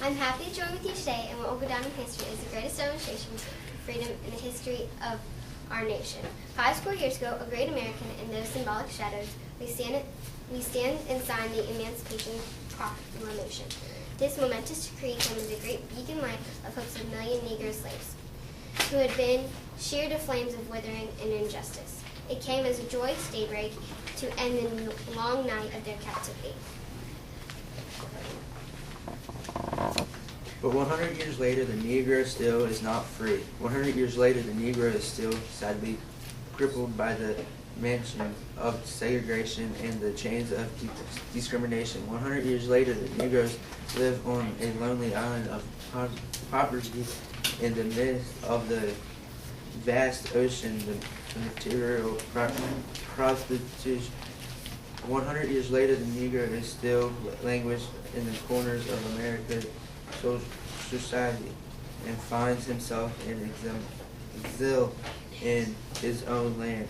I'm happy to join with you today, and what will go down in history is the greatest demonstration of freedom in the history of our nation. 5 score years ago, a great American, in those symbolic shadows, we stand and sign the Emancipation Proclamation. This momentous decree came as a great beacon light of hopes of a million Negro slaves, who had been sheared to flames of withering and injustice. It came as a joyous daybreak to end the long night of their captivity. But 100 years later, the Negro still is not free. 100 years later, the Negro is still sadly crippled by the mansion of segregation and the chains of discrimination. 100 years later, the Negroes live on a lonely island of poverty in the midst of the vast ocean, the material prostitution. 100 years later, the Negro is still languished in the corners of America's society and finds himself in exile in his own land.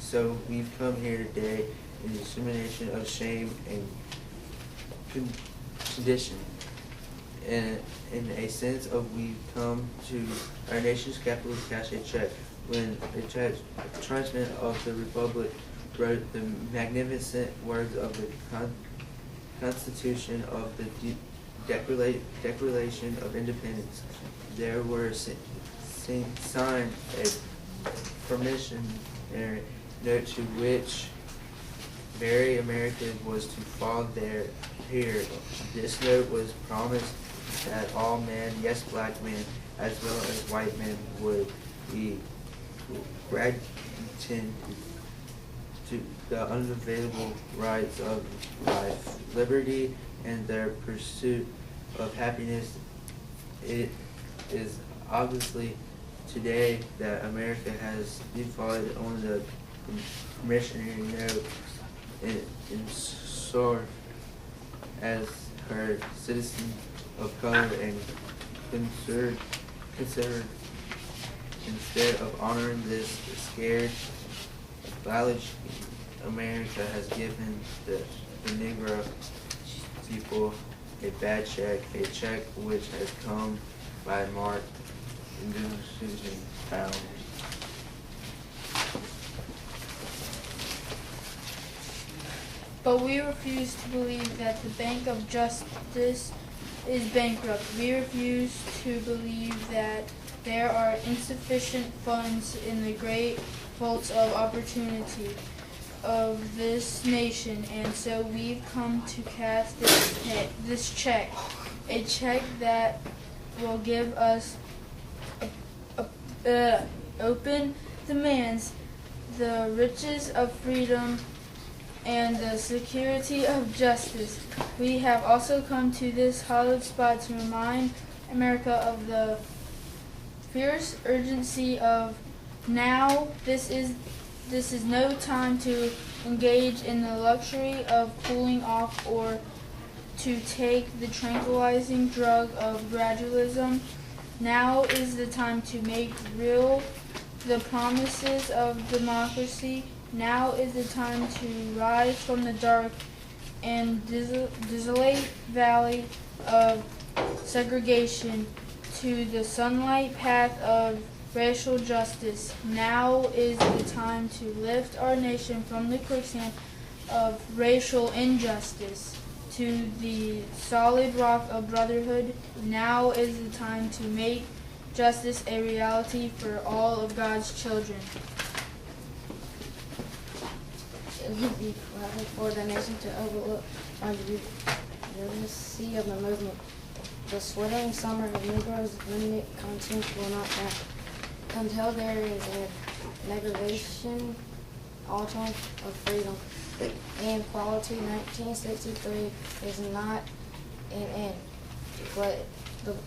So we've come here today in dissemination of shame and condition. And in a sense of we've come to our nation's capital to cash a check when a tribesman of the Republic wrote the magnificent words of the Constitution of the Declaration of Independence. There were signed a permission note to which very America was to fall here. This note was promised that all men, yes, black men, as well as white men, would be granted to the unavailable rights of life, liberty, and their pursuit of happiness. It is obviously today that America has defaulted on the promissory note and served as her citizen of color and considered instead of honoring this scared knowledge. America has given the Negro people a bad check, a check which has come by marked institution bounds. But we refuse to believe that the Bank of Justice is bankrupt. We refuse to believe that there are insufficient funds in the great vaults of opportunity of this nation, and so we've come to cash this check, a check that will give us open demands, the riches of freedom, and the security of justice. We have also come to this hallowed spot to remind America of the fierce urgency of now. This is no time to engage in the luxury of cooling off or to take the tranquilizing drug of gradualism. Now is the time to make real the promises of democracy. Now is the time to rise from the dark and desolate valley of segregation to the sunlight path of racial justice. Now is the time to lift our nation from the quicksand of racial injustice to the solid rock of brotherhood. Now is the time to make justice a reality for all of God's children. It would be cloudy for the nation to overlook our sea of the movement. The sweltering summer of Negroes' limited content will not pass until there is a degradation, autumn of freedom. And equality 1963 is not an end, but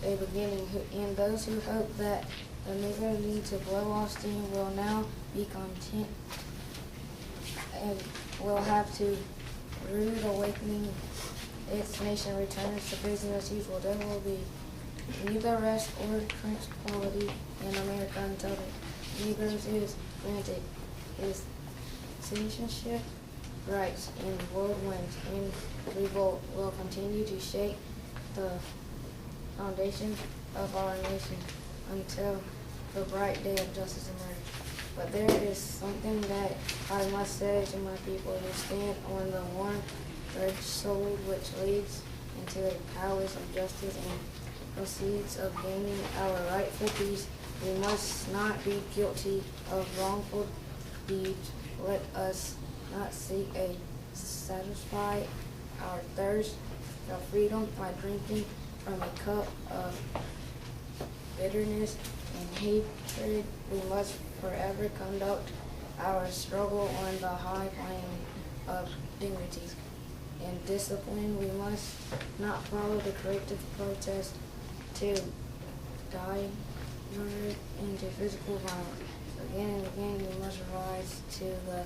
a beginning. And those who hope that the Negro need to blow off steam will now be content and will have to rude awakening. Its nation returns to business as usual. There will be neither rest or tranquility in America until the Negroes is granted his citizenship rights, and whirlwinds and revolt will continue to shake the foundation of our nation until the bright day of justice emerges. But there is something that I must say to my people who stand on the one-edged sword which leads into the powers of justice and proceeds of gaining our rightful peace. We must not be guilty of wrongful deeds. Let us not seek to satisfy our thirst of freedom by drinking from a cup of bitterness and hatred. We must forever conduct our struggle on the high plane of dignity and discipline. We must not follow the creative protest to divert into physical violence. Again and again, we must rise to the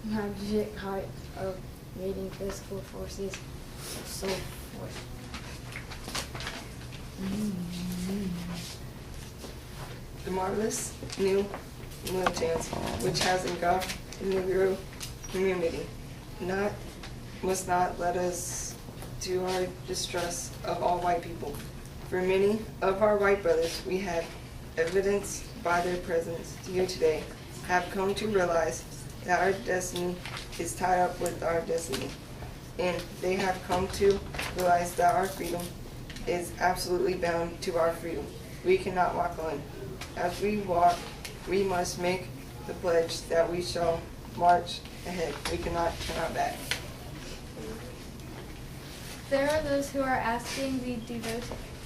magic height of meeting physical forces and so forth. The marvelous new militants which has engulfed the Negro community must not let us to our distrust of all white people. For many of our white brothers we have evidenced by their presence here today have come to realize that our destiny is tied up with our destiny, and they have come to realize that our freedom is absolutely bound to our freedom. We cannot walk on. As we walk, we must make the pledge that we shall march ahead. We cannot turn our back. There are those who are asking the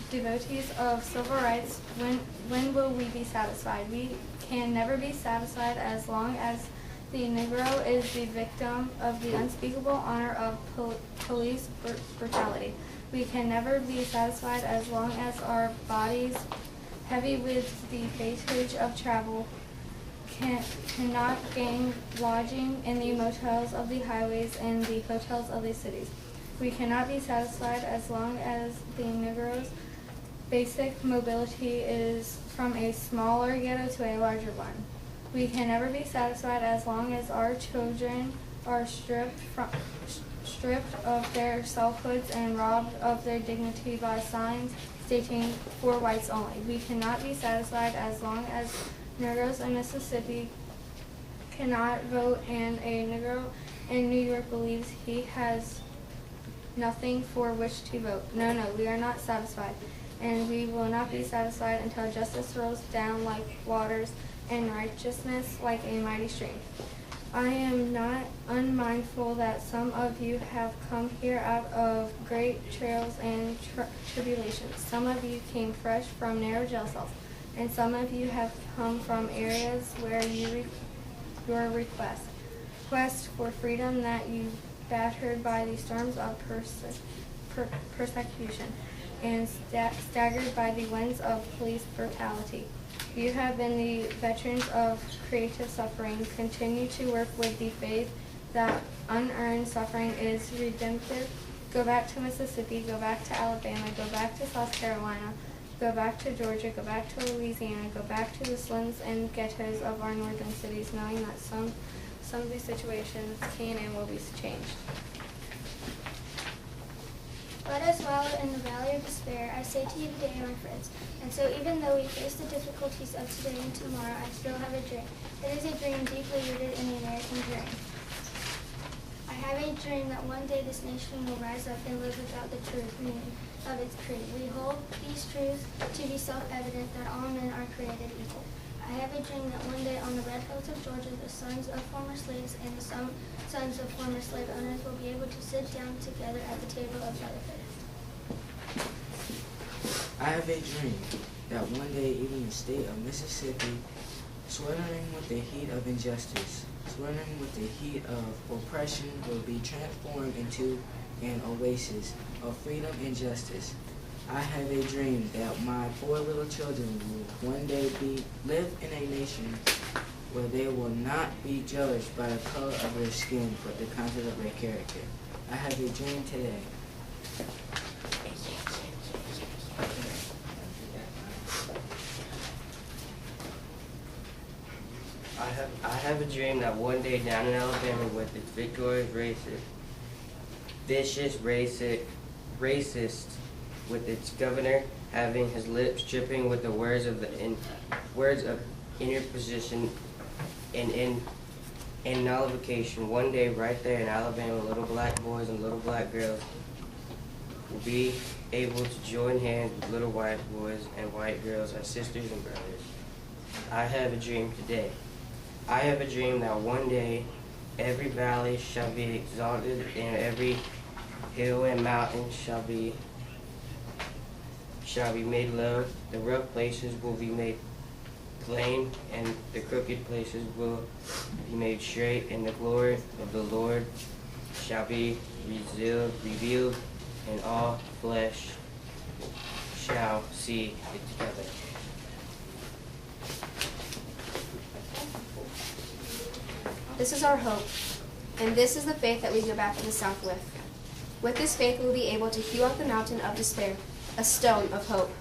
devotees of civil rights, when will we be satisfied? We can never be satisfied as long as the Negro is the victim of the unspeakable honor of police brutality. We can never be satisfied as long as our bodies, heavy with the fatigue of travel, cannot gain lodging in the motels of the highways and the hotels of the cities. We cannot be satisfied as long as the Negro's basic mobility is from a smaller ghetto to a larger one. We can never be satisfied as long as our children are stripped of their selfhoods and robbed of their dignity by signs stating "for whites only." We cannot be satisfied as long as Negroes in Mississippi cannot vote and a Negro in New York believes he has nothing for which to vote. No, we are not satisfied, and we will not be satisfied until justice rolls down like waters and righteousness like a mighty stream. I am not unmindful that some of you have come here out of great trials and tribulations. Some of you came fresh from narrow jail cells, and some of you have come from areas where your quest for freedom that you battered by the storms of persecution and staggered by the winds of police brutality. You have been the veterans of creative suffering. Continue to work with the faith that unearned suffering is redemptive. Go back to Mississippi, go back to Alabama, go back to South Carolina, go back to Georgia, go back to Louisiana, go back to the slums and ghettos of our northern cities, knowing that some of these situations can and will be changed. Let us wallow in the valley of despair, I say to you today, my friends. And so even though we face the difficulties of today and tomorrow, I still have a dream. It is a dream deeply rooted in the American dream. I have a dream that one day this nation will rise up and live without the true meaning of its creed. We hold these truths to be self-evident that all men are created equal. I have a dream that one day on the red hills of Georgia, the sons of former slaves and the sons of former slave owners will be able to sit down together at the table of brotherhood. I have a dream that one day even the state of Mississippi, sweltering with the heat of injustice, sweltering with the heat of oppression, will be transformed into an oasis of freedom and justice. I have a dream that my 4 little children will one day live in a nation where they will not be judged by the color of their skin, but the content of their character. I have a dream today. I have a dream that one day down in Alabama with its vicious with its governor having his lips dripping with the words of interposition and nullification. One day, right there in Alabama, little black boys and little black girls will be able to join hands with little white boys and white girls as sisters and brothers. I have a dream today. I have a dream that one day every valley shall be exalted and every hill and mountain shall be made low. The rough places will be made plain, and the crooked places will be made straight, and the glory of the Lord shall be revealed, and all flesh shall see it together. This is our hope, and this is the faith that we go back to the South with. With this faith, we will be able to hew out the mountain of despair, a stone of hope.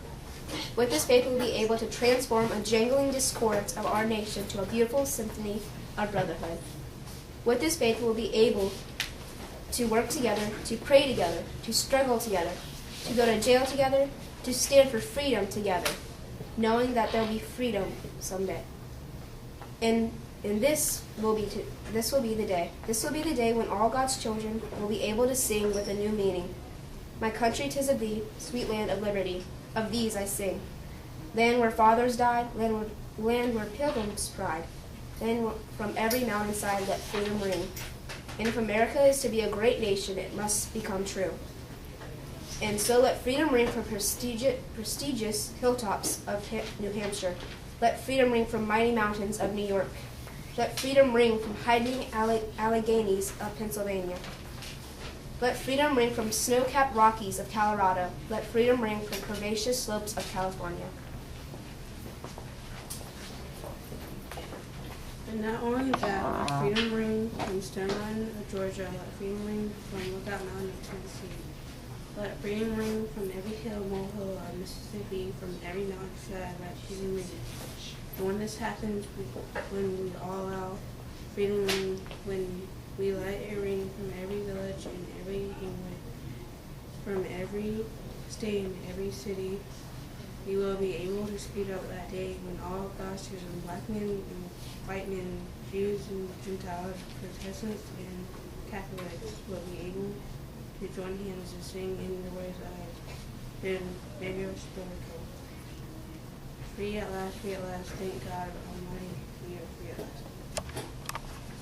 With this faith, we will be able to transform a jangling discords of our nation to a beautiful symphony of brotherhood. With this faith, we will be able to work together, to pray together, to struggle together, to go to jail together, to stand for freedom together, knowing that there will be freedom someday. And this will be the day. This will be the day when all God's children will be able to sing with a new meaning. My country, 'tis of thee, sweet land of liberty. Of these I sing. Land where fathers died, land where pilgrims cried. Land from every mountainside let freedom ring. And if America is to be a great nation, it must become true. And so let freedom ring from prestigious hilltops of New Hampshire. Let freedom ring from mighty mountains of New York. Let freedom ring from hiding Alleghenies of Pennsylvania. Let freedom ring from snow-capped Rockies of Colorado. Let freedom ring from curvaceous slopes of California. And not only that, let freedom ring from Stone Mountain of Georgia. Let freedom ring from Lookout Mountain of Tennessee. Let freedom ring from every hill, molehill of Mississippi, from every mountainside. Let freedom ring. And when this happens, when we all out, freedom ring, when we let it ring from every village and every hamlet, from every state and every city, we will be able to speed up that day when all God's children, black men and white men, Jews and Gentiles, Protestants and Catholics, will be able to join hands and sing in the words of the Savior Spiritual. Free at last, thank God Almighty, we are free at last.